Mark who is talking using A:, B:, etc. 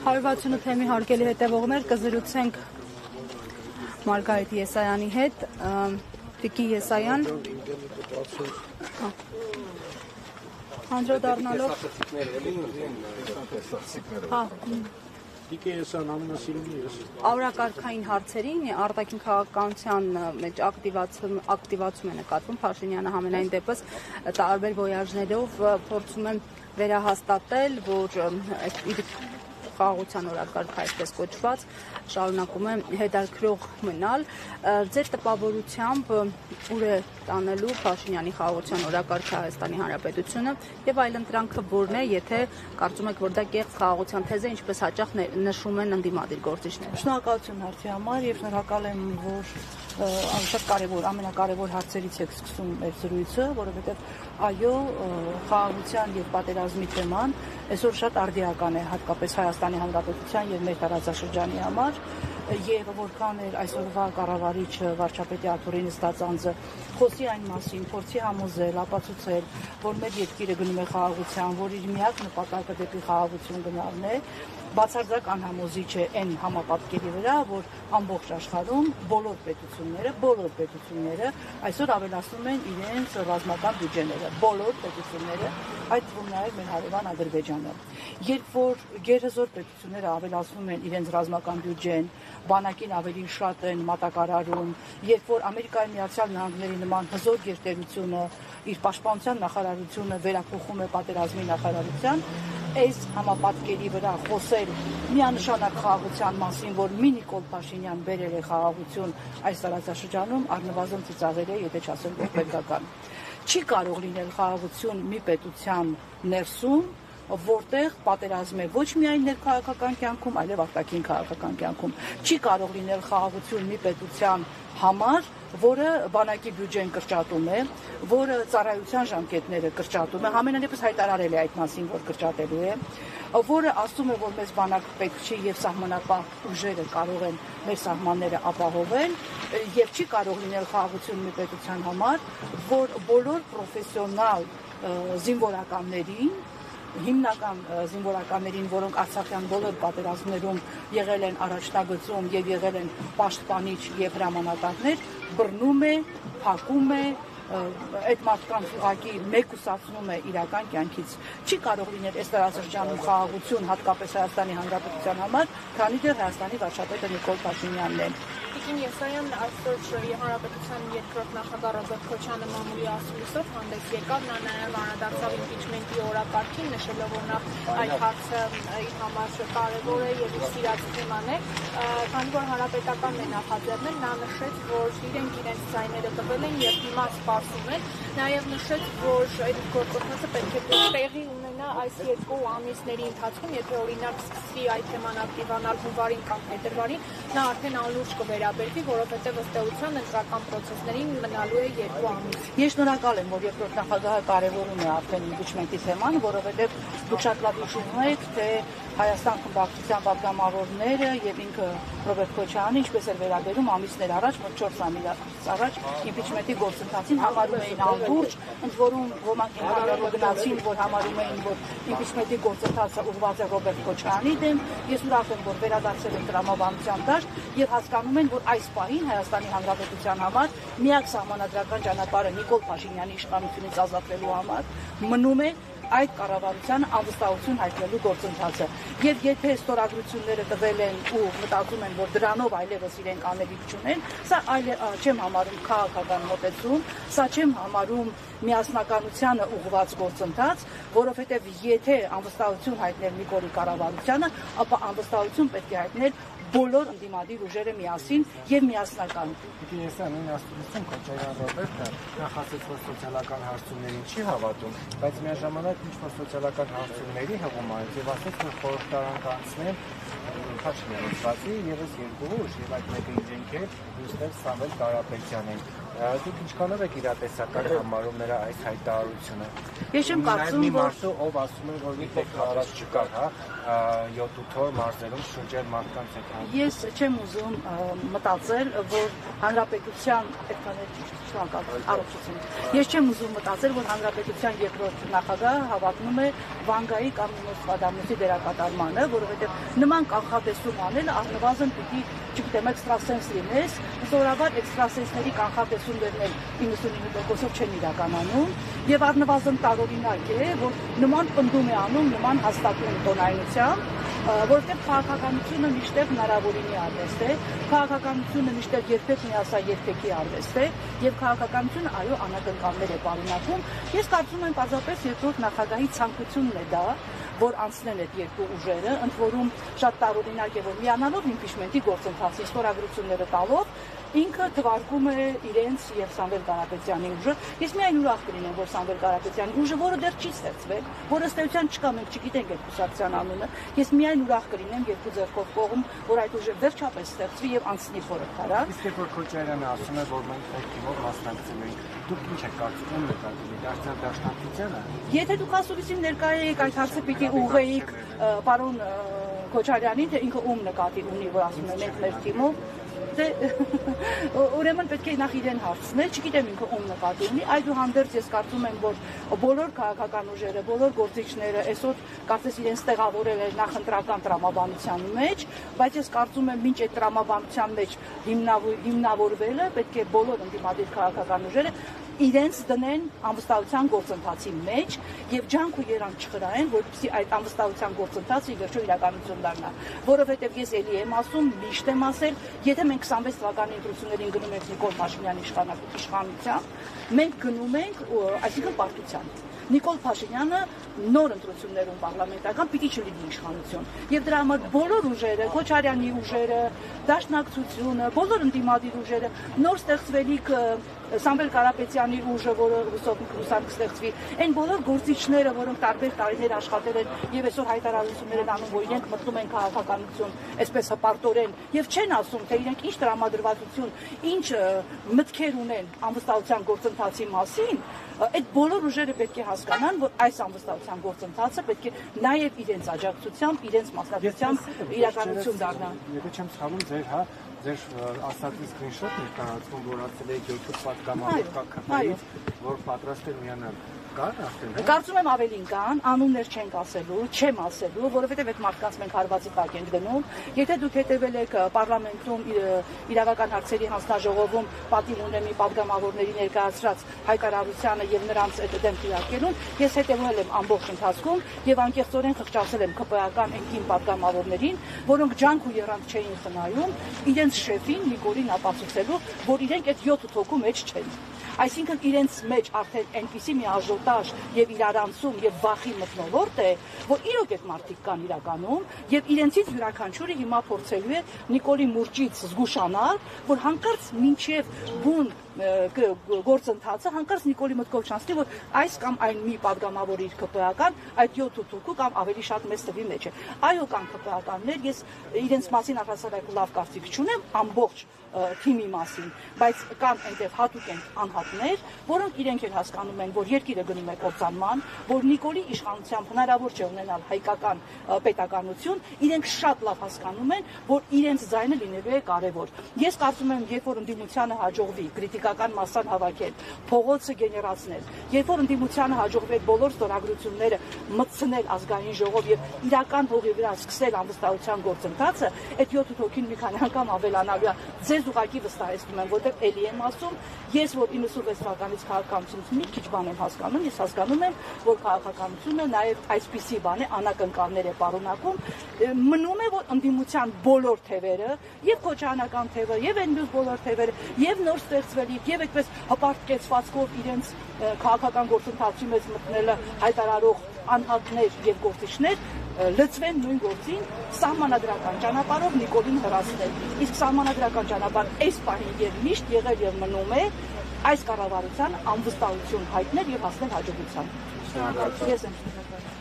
A: 168 թեմի հարգելի հետևողներ, կզրուցենք Մարգարիտ Եսայանի հետ, Տիկին Եսայան, անդրադառնալով Ավրակարգային հարցերին արտաքին քաղաքականության մեջ ակտիվացում է նկատվում Փաշինյանը համենայն դեպս տարբեր ոյաժներով փորձում են վերահաստատել, որ խաղաղության օրակարգը այսպես կոչված շարունակում է հետաքրքրող մնալ։ Ձեր տպավորությամբ ուր է տանելու Փաշինյանի խաղաղության օրակարգը Հայաստանի Հանրապետությունը եւ այլընտրանքը որն է, եթե կարծում եք, որ դա կեղծ խաղաղության թեզ է, ինչպես հաճախ նշում են ընդդիմադիր գործիչները։
B: Շնորհակալություն հարցի համար եւ շնորհակալ եմ, որ շատ կարևոր, ամենակարևոր հարցերից եք սկսում մեր զրույցը, որովհետեւ այո, խաղաղության եւ պատերազմի թեման այսօր շատ արդիական է, հատկապես Հայաստանի Հանրապետության եւ մեր տարածաշրջանի համար, եւ որքան էր այսօրվա կառավարիչ վարչապետի Աթոռի նստած անձը խոսի այն մասին, փորձի համոզել, ապացուցել, որ մեր երկիրը գնում է խաղաղության, որ իր միակ նպատակը դեպի խաղաղություն գնալն է, բացարձակ անհամոզիչ է այն համապատկերի վրա, որ ամբողջ աշխարհում բոլոր պետությունները այսօր ավելացնում են իրենց ռազմական բյուջեները, բոլոր պետությունները, այդ թվում նաև մեր հարևան Ադրբեջանը։ Երբ որ գերհզոր պետությունները ավելացնում են իրենց ռազմական բյուջեն, բանակին ավելի շատ են մատակարարում, երբ որ Ամերիկայի Միացյալ Նահանգների նման հզոր գերտերությունը իր պաշտպանության նախարարությունը վերափոխում է պատերազմի նախարարության, այս համապատկերի վրա խոսել միանշանակ խաղաղության մասին, որ մի Նիկոլ Փաշինյան բերել է խաղաղություն այս տարածաշրջանում, առնվազն ծիծաղել է, եթե չասեմ, որ պետքական։ Չի կարող լինել խաղաղություն մի պետության ներսում, որտեղ պատերազմ է ոչ միայն ներքաղաքական կյանքում, այլև արտաքին քաղաքական կյանքում։ Չի կարող լինել խաղաղություն մի պետության համար, որը բանակի բյուջեն կրճատում է, որը ծառայության ժամկետները կրճատում է, ամենանեպս հայտարարել է այդ մասին, որ կրճատելու է, որը ասում է, որ մեզ բանակ պետք չի եւ սահմանապահ ուժերը կարող են մեր սահմանները ապահովել, եւ չի կարող լինել խաղաղություն մի պետության համար, որ բոլոր պրոֆեսիոնալ զինվորականներին, հիմնական զինվորականներին, որոնք Արցախյան բոլոր պատերազմներում եղել են առաջնագծում եւ եղել են պաշտպանիչ եւ հրամանատարներ, բռնում է, փակում է, այդ մարդկանց ուղղակի մեկուսացնում է իրական կյանքից։ Չի կարող լինել այս տարածաշրջանում խաղաղություն, հատկապես Հայաստանի Հանրապետության համար, քանի դեռ Հայաստանի վարչապետը Նիկոլ Փաշինյանն է։
C: Տիկին Եսայան այսօր Հանրապետության երկրորդ նախագահ Ռոբերտ Քոչյանը մամուլի ասուլիսով հանդես եկավ, նա նաև անդրադարձավ իմպիչմենտի օրակարգին, նշելով, որ նա այդ հարցը իր համար կարևոր է եւ իր սիրած թեման է, քանի որ հանրապետականն է նախաձեռնել, նա նշեց, որ իրենք իրենց ձայները տվել են եւ հիմա սպասում են, նաեւ նշեց, որ այդ գործընթացը պետք է տեղի ունենա այս երկու ամիսների ընթացքում, եթե օրինակ սկսի այդ թեման ակտիվանալ հունվարին կամ փետրվարին, նա արդեն անլուրջ կվերաբերվի, որովհետեւ ըստ էության ընտրական process-ներին մնալու է 2 ամիս։
B: Ես շնորհակալ եմ, որ երկրորդ նախագահը կարևորում է արդեն իմպիչմենտի թեման, որովհետեւ դուք շատ լավ հիշում եք, թե Հայաստան խմբակցության պատգամավորները եւ ինքը Ռոբերտ Քոչյանը, ինչպես էր վերաբերում ամիսներ առաջ, մոտ 4 ամիս առաջ իմպիչմենտի գործընթացին համարում էին անլուրջ, ընդ որում ոմանք գնացին, որ համարում էին, որ իմպիչմենտի գործընթացը ուղղված է Ռոբերտ Քոչյանի դեմ։ Ես ուրախ եմ, որ վերադարձել են տրամաբանության դաշտ եւ հասկանում են, որ այս պահին Հայաստանի Հանրապետության համար միակ սահմանադրական ճանապարհը Նիկոլ Փաշինյանի իշխանությունից ազատվելու համար մնում է այդ կառավարությանը անվստահություն հայտնելու գործընթացը։ Եվ եթե ստորագրությունները տվել են ու մտածում են, որ դրանով այլևս իրենք անելիք չունեն, սա չեմ համարում քաղաքական մոտեցում, սա չեմ համարում միասնականությանը ուղղված գործընթաց, որովհետև եթե անվստահություն հայտնել Նիկոլի կառավարությանը, ապա անվստահություն պետք է հայտնել բոլոր ընդդիմադիր ուժերը միասին եւ միասնական։
D: Տիկին Եսայան, նույն աստուծություն Քոչարյան Ռոբերտը նախասեց, որ սոցիալական հարցումներին չի հավատում, բայց միաժամանակ ինչ-որ սոցիալական հարցումների հղում արեց եւ ասաց, որ խորհրդարան կանցնեն Փաշինյանից բացի եւս 2 ուժ եւ այդ մեկը իրենք է, մյուսներ Սամվել Կարապետյանն են։ Դուք ինչքանով եք իրատեսական համարում նրա այս հայտարարությունը։
B: Ես չեմ կարծում, որ
D: մարդու ով ասում է, որ դեպք առաջ չկար, հա, 7-8 օր մարզերում շրջել մարդկանց հետ։
B: Ես չեմ ուզում մտածել, որ հանրապետության Ես չեմ ուզում մտածել, որ հանրապետության երկրորդ նախագահը հավակնում է Վանգայի կամ Նոստրադամուսի դերակատարմանը, որովհետև նման կանխատեսում անելը առնվազն պիտի, չգիտեմ, էքստրասենս լինես, սովորաբար էքստրասենսների կանխատեսումներն էլ 99%-ով չեն իրականանում, եւ առնվազն տարօրինակ է, որ նման պնդում է անում նման հաստատուն տոնայնությամբ, որովհետև քաղաքականությունը միշտեղ հնարավորինի արվեստ է, քաղաքականությունը միշտեղ երբեք մի ասա երբեկի արվեստ է, եւ քաղաքականությունը այո անակնկալներ է պարունակում։ Ես կարծում եմ պարզապես երկրորդ նախագահի ցանկությունն է դա, որ անցնեն այդ երկու ուժերը, ընդ որում շատ տարօրինակ է, որ միանալով իմպիչմենտի գործընթացի ստորագրությունները տալով ինքը թվարկում է իրենց եւ Սամվել Կարապետյանի ուժը։ Ես միայն ուրախ կլինեմ, որ Սամվել Կարապետյանի ուժը, որը դեռ չի ստեղծվել, որը ստեղծության չկա, մենք չգիտենք այդ կուսակցության անունը, ես միայն ուրախ կլինեմ երկու ձեռքով կողմ, որ այդ ուժը վերջապես ստեղծվի եւ անցնի խորհրդարան։
D: Իսկ որ Քոչարյանը ասում է, որ մենք ֆեքտիվով մասնակցում ենք, դուք ինչ եք կարծում նկատի դաշնակցությանը։
B: Եթե դուք ասուլիսին ներկայ եք, այդ հարցը պիտի ուղղեիք պարոն Քոչարյանին, թե ինքը ում նկատի ունի, որ ասում է մենք մեր թիմով, ուրեմն պետք է նախ իրեն հարցնել, չգիտեմ ինքը ում նկատի ունի, այդուհանդերձ ես կարծում եմ, որ բոլոր քաղաքական ուժերը, բոլոր գործիչները այսօր կարծես իրենց տեղավորել են նախընտրական տրամաբանության մեջ, բայց ես կարծում եմ մինչ այդ տրամաբանության մեջ հիմնավորվելը պետք է բոլոր ընդդիմադիր քաղաքական ուժերը իրենց դնեն անվստահության գործընթացի մեջ եւ ջանք ու երանգ չխրայեն, որպեսզի այդ անվստահության գործընթացը վերջո իրականություն դառնա, որովհետեւ ես էլի եմ ասում, միշտ եմ ասել, եթե մենք 26 թվականի ընտրություններին գնում ենք Նիկոլ Փաշինյանի իշխանությամբ, մենք գնում ենք, այսինքն պարտության։ Նիկոլ Փաշինյանը նոր ընտրություններում պարլամենտական պիտի չլինի իշխանություն։ Եվ դրա համար բոլոր ուժերը, Քոչարյանի ուժերը, Դաշնակցությունը, բոլոր ընդդիմադիր ուժերը, նոր ստեղծվելիք Սամվել Կարապետյանի ուժը, որը հուսով կստեղծվի, այն բոլոր գործիչները, որոնք տարբեր տարիներ աշխատել են եւ այսօր հայտարարություններ են անում, որ իրենք մտնում են քաղաքականություն, այսպես հպարտորեն, եւ չեն ասում, թե իրենք ինչ տրամադրվածություն, ինչ մտքեր ունեն անվստահության գործընթացի մասին, այդ բոլոր ուժերը պետք է հասկանան, որ այս անվստահության գործընթացը պետք է նաեւ իրենց աջակցությամբ, իրենց մասնակցությամբ իրականություն դառնա։
D: Եթե չեմ սխալվում, ձեր ասածի սկրինշոթն է տարածվում, որ ասել եք 7 պատգամավոր կակքայից, որ պատրաստ է միանալ։
B: Կարծում եմ ավելին կան, անուններ չենք ասելու, չեմ ասելու, որովհետև այդ մարդկանց մենք հարվածի տակ ենք դնում։ Եթե դուք հետևել եք պարլամենտում իրավական հարցերի հանձնաժողովում պատիվ ունեմի պատգամավորների ներկայացրած հայտարարությանը եւ նրանց այդ դեմ քրակելուն, ես հետևել եմ ամբողջ ընթացքում եւ անկեղծորեն խղճացել եմ ԿՊԱ-ական ընկին պատգամավորներին, որոնք ջանք ու եռանդ չէին խնայում իրենց շեֆին Նիկոլին ապացուցելու, որ իրենք այդ 7 հոգու մեջ չեն։ Այսինքն իրենց մեջ արդեն այնպիսի մի աժոտաժ եւ իրարանցում եւ վախի մթնոլորտ է, որ իրոք այդ մարդիկ կան իրականում եւ իրենցից յուրաքանչյուրը հիմա փորձելու է Նիկոլի մուրճից զգուշանալ, որ հանկարծ մինչեւ բուն գործընթացը հանկարծ Նիկոլի մտքով չանցնի, որ այս կամ այն մի պատգամավոր իր ԿՊԱ-ական այդ 7 թուկու կամ ավելի շատ մեծ թվի մեջ է։ Այո, կան ԿՊԱ-կաններ, ես իրենց մասին առհասարակ լավ կարծիք չունեմ, ամբողջ թիմի մասին, բայց կան այնտեղ հատուկ են անհատներ, որոնք իրենք էլ հասկանում են, որ երկիրը գնում է կործանման, որ Նիկոլի իշխանությամբ հնարավոր չէ ունենալ հայկական պետականություն, իրենք շատ լավ հասկանում են, որ իրենց ձայնը լինելու է կարևոր։ Ես կարծում եմ, երբ որ ընդդիմությանը հաջողվի քրիտիկական մասսան հավաքել, փողոցը գեներացնել, երբ որ ընդդիմությանը հաջողվի բոլոր ստորագրությունները մտցնել ազգային ժողով եւ իրական հողի վրա սկսել անվստահության գործընթացը, այդ 7 հոգին մի քանի անգամ ավելանալու է։ Ձեզ ուղղակի վստահեցնում եմ, որտեղ էլի եմ ասում, ես որ 96 թվականից քաղաքականությունից մի քիչ բան եմ հասկանում, ես հասկանում եմ, որ քաղաքականությունը նաև այսպիսի բան է, անակնկալներ է պարունակում, մնում է, որ ընդդիմության բոլոր թևերը, եւ քոչանական թևը, եւ այն մյուս բոլոր թևերը, եւ նոր ստեղծվելիք, եւ այդպես հպարտ կեցվածքով իրենց քաղաքական գործընթացի մեջ մտնելը հայտարարող անհատներ եւ գործիչներ լծվեն նույն գործին սահմանադրական ճանապարհով Նիկոլին հրացնել։ Իսկ սահմանադրական ճանապարհ այս պահին եւ միշտ եղել եւ մնում է այս կառավարության անվստահություն հայտնել եւ հասնել հաջողության։ Ես եմ շնորհակալ։